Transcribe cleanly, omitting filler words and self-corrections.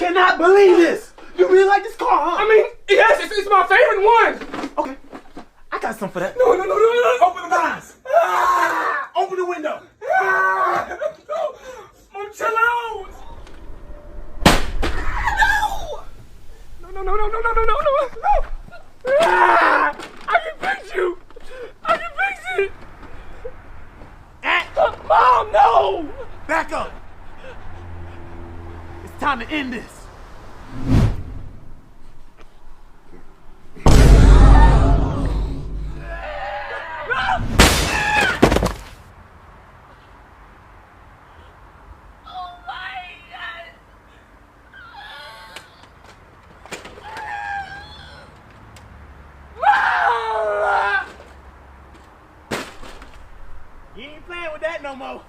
cannot believe this. You really like this car, huh? I mean, yes, it's my favorite one. Okay. I got something for that. No. Open the blinds. Open the window. No. Mom, chill out. No. I can fix you. I can fix it. Mom, no. Back up. It's time to end this. You ain't playing with that no more.